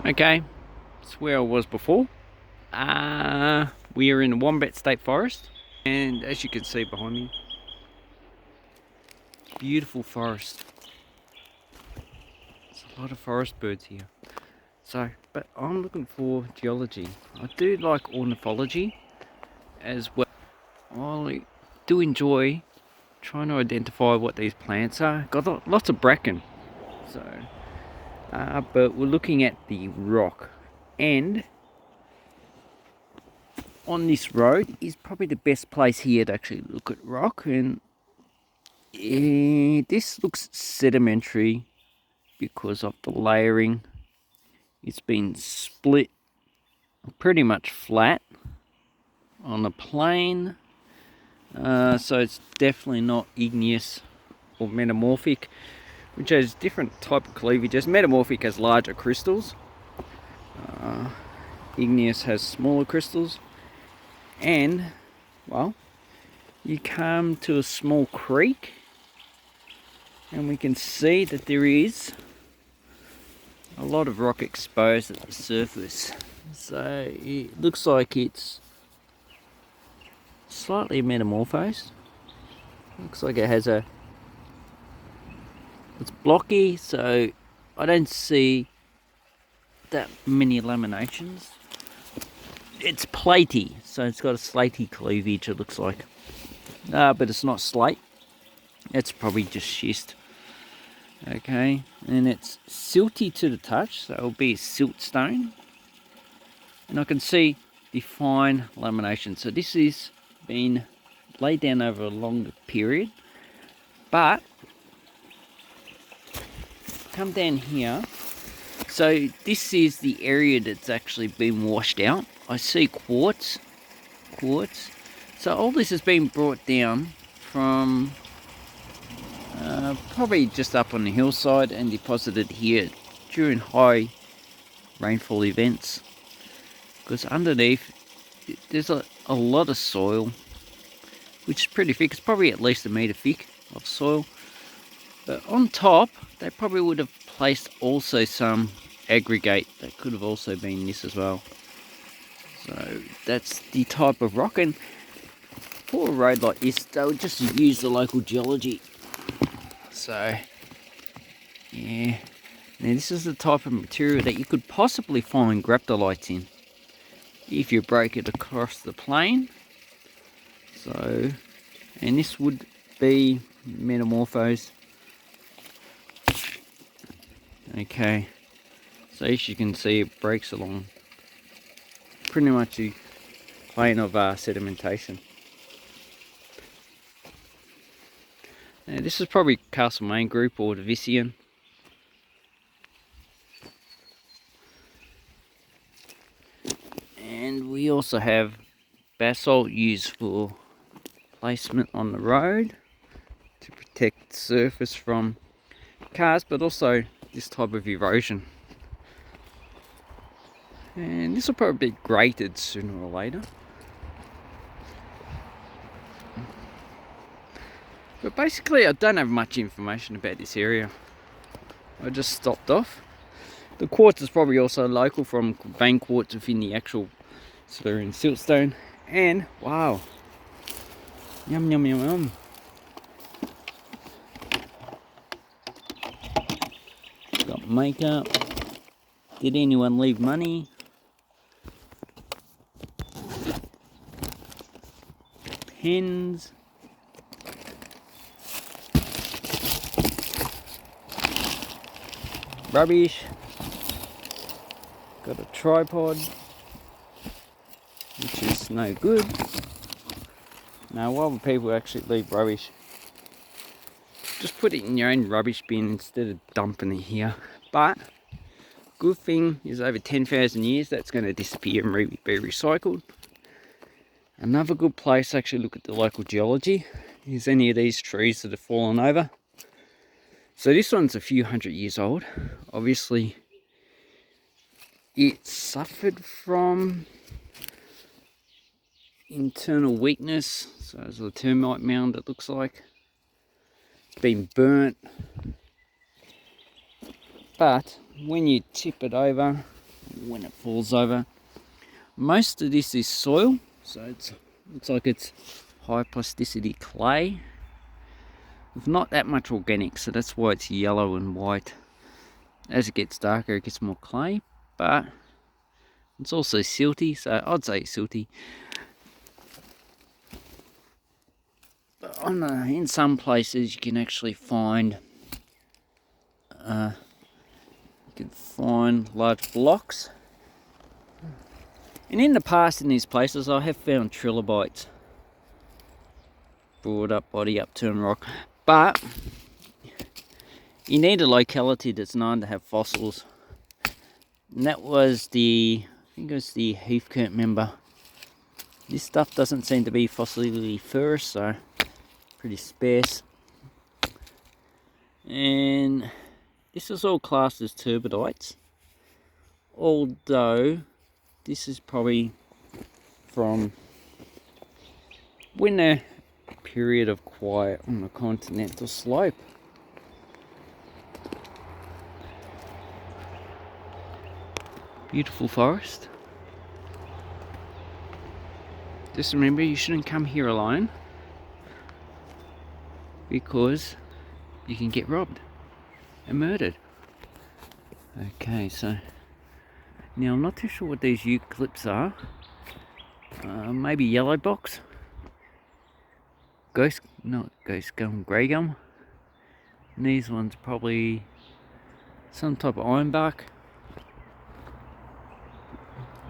Okay, it's where I was before. We are in the Wombat State Forest, and as you can see behind me, beautiful forest. There's a lot of forest birds here. But I'm looking for geology. I do like ornithology as well. I do enjoy trying to identify what these plants are. Got lots of bracken, but we're looking at the rock, and on this road is probably the best place here to actually look at rock. And this looks sedimentary because of the layering. It's been split pretty much flat on the plane, so it's definitely not igneous or metamorphic, which has different type of cleavages. Metamorphic has larger crystals, igneous has smaller crystals, and well, you come to a small creek and we can see that there is a lot of rock exposed at the surface. So it looks like it's slightly metamorphosed. Looks like it has it's blocky, so I don't see that many laminations. It's platy, so it's got a slaty cleavage, it looks like. But it's not slate. It's probably just schist. Okay, and it's silty to the touch, so it'll be a siltstone. And I can see the fine lamination. So this is been laid down over a longer period. But come down here. So this is the area that's actually been washed out. I see quartz. So all this has been brought down from probably just up on the hillside and deposited here during high rainfall events. Because underneath there's a lot of soil, which is pretty thick. It's probably at least 1 meter thick of soil. But on top, they probably would have placed also some aggregate that could have also been this as well. So that's the type of rock, and for a road like this, they would just use the local geology. So yeah, now this is the type of material that you could possibly find graptolites in if you break it across the plane. So, and this would be metamorphosed. Okay, so as you can see, it breaks along pretty much the plane of sedimentation. Now this is probably Castlemaine group or Divisian. And we also have basalt used for placement on the road to protect the surface from cars, but also this type of erosion. And this will probably be grated sooner or later. But basically I don't have much information about this area. I just stopped off. The quartz is probably also local from vein quartz within the actual Silurian siltstone. And wow, yum yum yum yum. Got makeup. Did anyone leave money? Pens. Rubbish. Got a tripod, which is no good. Now, why would people actually leave rubbish? Just put it in your own rubbish bin instead of dumping it here. But good thing is, over 10,000 years, that's going to disappear and be recycled. Another good place to actually look at the local geology is any of these trees that have fallen over. So this one's a few hundred years old. Obviously, it suffered from internal weakness. So there's a termite mound, it looks like. It's been burnt. But when you tip it over, when it falls over. Most of this is soil, so it looks like it's high plasticity clay with not that much organic, so that's why it's yellow and white. As it gets darker, it gets more clay, but it's also silty, so I'd say silty. But in some places you can actually find large blocks. And in the past, in these places, I have found trilobites, broad up body, upturned rock, but you need a locality that's known to have fossils. And that was I think it was the Heathcote member. This stuff doesn't seem to be fossily ferrous, so pretty sparse. And this is all classed as turbidites, although this is probably from when a period of quiet on the continental slope. Beautiful forest. Just remember, you shouldn't come here alone, because you can get robbed and murdered. Okay, so now I'm not too sure what these eucalypts are. Maybe yellow box, ghost gum, grey gum. And these ones probably some type of ironbark.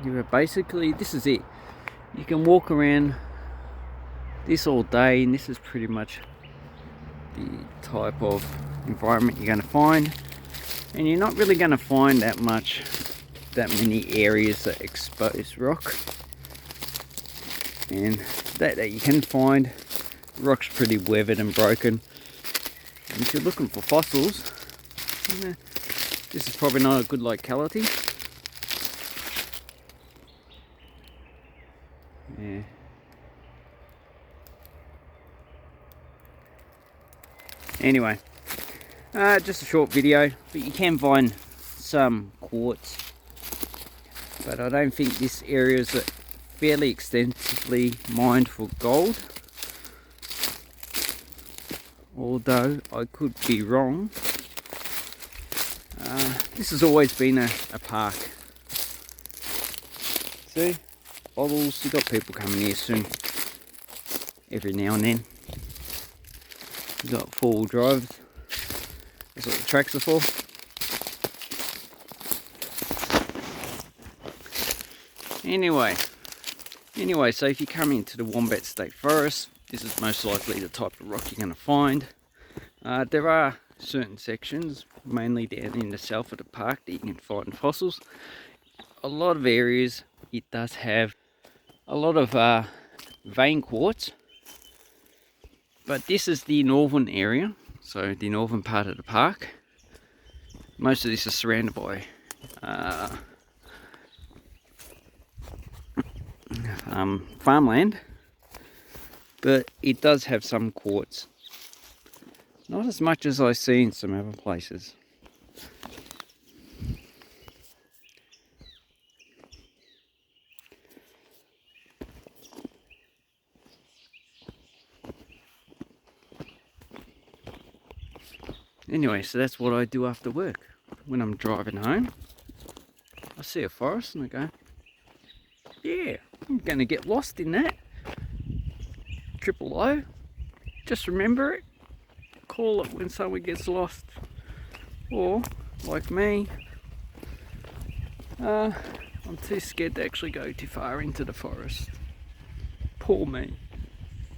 Yeah, basically this is it. You can walk around this all day, and this is pretty much the type of environment you're going to find. And you're not really going to find that many areas that expose rock. And that you can find, rock's pretty weathered and broken. And if you're looking for fossils, this is probably not a good locality. Yeah. Anyway, just a short video, but you can find some quartz. But I don't think this area is fairly extensively mined for gold. Although I could be wrong. This has always been a park. See? Bottles, you've got people coming here soon. Every now and then. You've got 4-wheel drives. That's what the tracks are for. Anyway, so if you come into the Wombat State Forest, this is most likely the type of rock you're going to find. There are certain sections, mainly down in the south of the park, that you can find fossils. A lot of areas, it does have a lot of vein quartz. But this is the northern area, so the northern part of the park. Most of this is surrounded by farmland, but it does have some quartz. Not as much as I see in some other places. Anyway, so that's what I do after work. When I'm driving home, I see a forest and I go, yeah, I'm going to get lost in that. Triple O. Just remember it. Call it when someone gets lost. Or, like me, I'm too scared to actually go too far into the forest. Poor me.